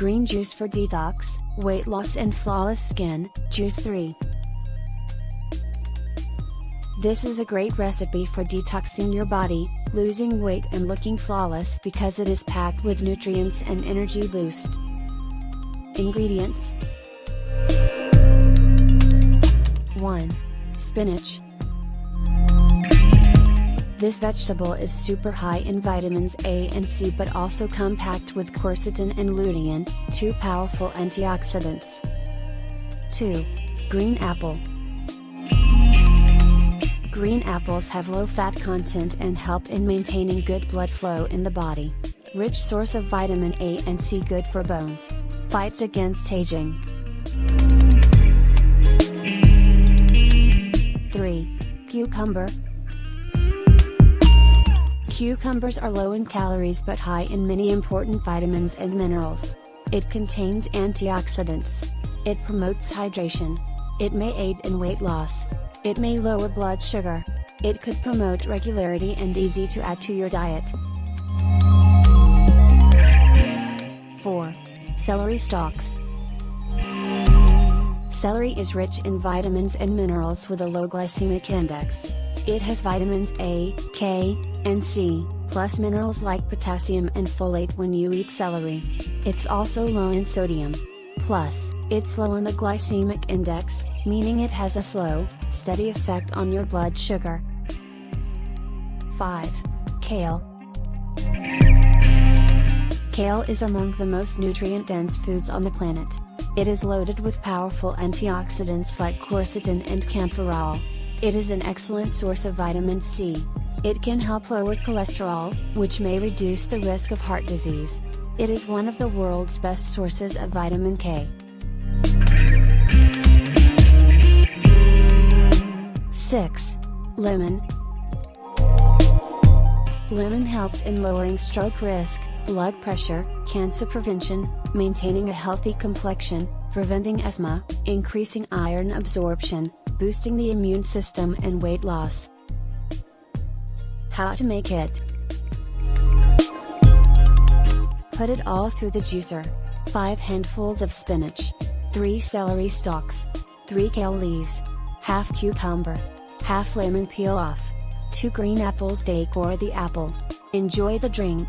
Green juice for detox, weight loss and flawless skin, juice 3. This is a great recipe for detoxing your body, losing weight and looking flawless because it is packed with nutrients and energy boost. Ingredients: 1. Spinach. This vegetable is super high in vitamins A and C but also compact with quercetin and lutein, two powerful antioxidants. 2. Green apple. Green apples have low fat content and help in maintaining good blood flow in the body. Rich source of vitamin A and C, good for bones. Fights against aging. 3. Cucumber. Cucumbers are low in calories but high in many important vitamins and minerals. It contains antioxidants. It promotes hydration. It may aid in weight loss. It may lower blood sugar. It could promote regularity and easy to add to your diet. 4. Celery stalks. Celery is rich in vitamins and minerals with a low glycemic index. It has vitamins A, K, and C, plus minerals like potassium and folate when you eat celery. It's also low in sodium. Plus, it's low on the glycemic index, meaning it has a slow, steady effect on your blood sugar. 5. Kale. Kale is among the most nutrient-dense foods on the planet. It is loaded with powerful antioxidants like quercetin and camphorol. It is an excellent source of vitamin C. It can help lower cholesterol, which may reduce the risk of heart disease. It is one of the world's best sources of vitamin K. 6. Lemon. Lemon helps in lowering stroke risk, blood pressure, cancer prevention, maintaining a healthy complexion, preventing asthma, increasing iron absorption, boosting the immune system and weight loss. How to make it? Put it all through the juicer. 5 handfuls of spinach, 3 celery stalks, 3 kale leaves, half cucumber, half lemon peel off, 2 green apples, decor the apple. Enjoy the drink.